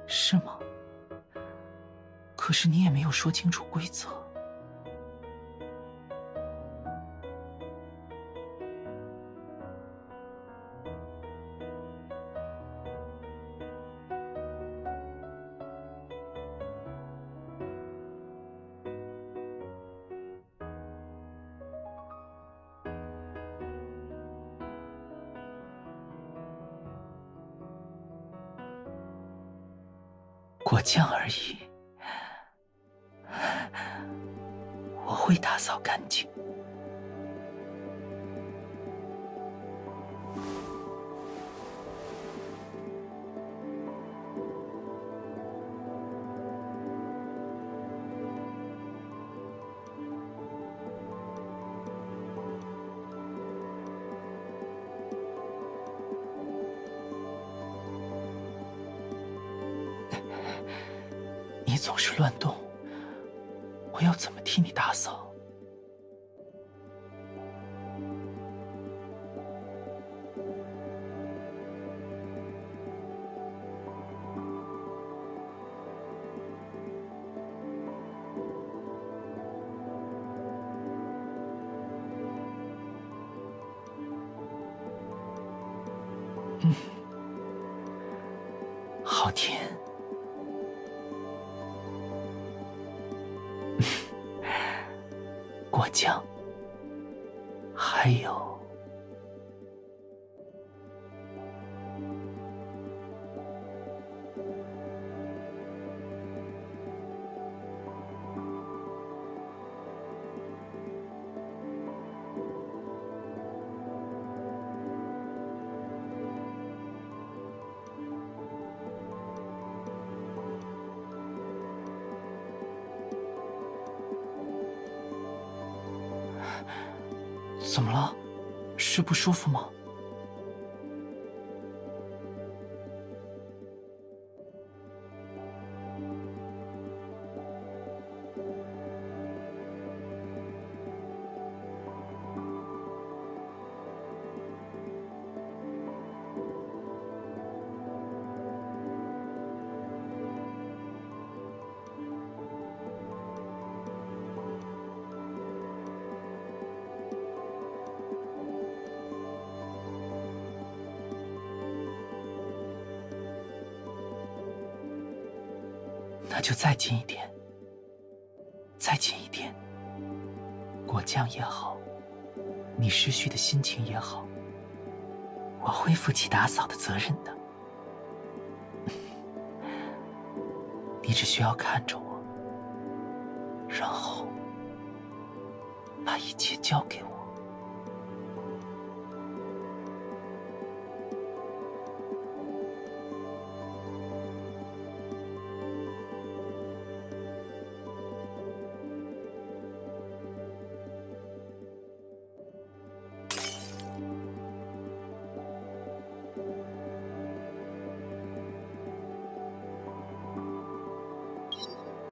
是吗？可是你也没有说清楚规则。果酱而已，我会打扫干净。你总是乱动，我要怎么替你打扫？好甜。果酱，还有怎么了？是不舒服吗？那就再近一点，再近一点。果酱也好，你失去的心情也好，我会负起打扫的责任的。你只需要看着我，然后把一切交给我。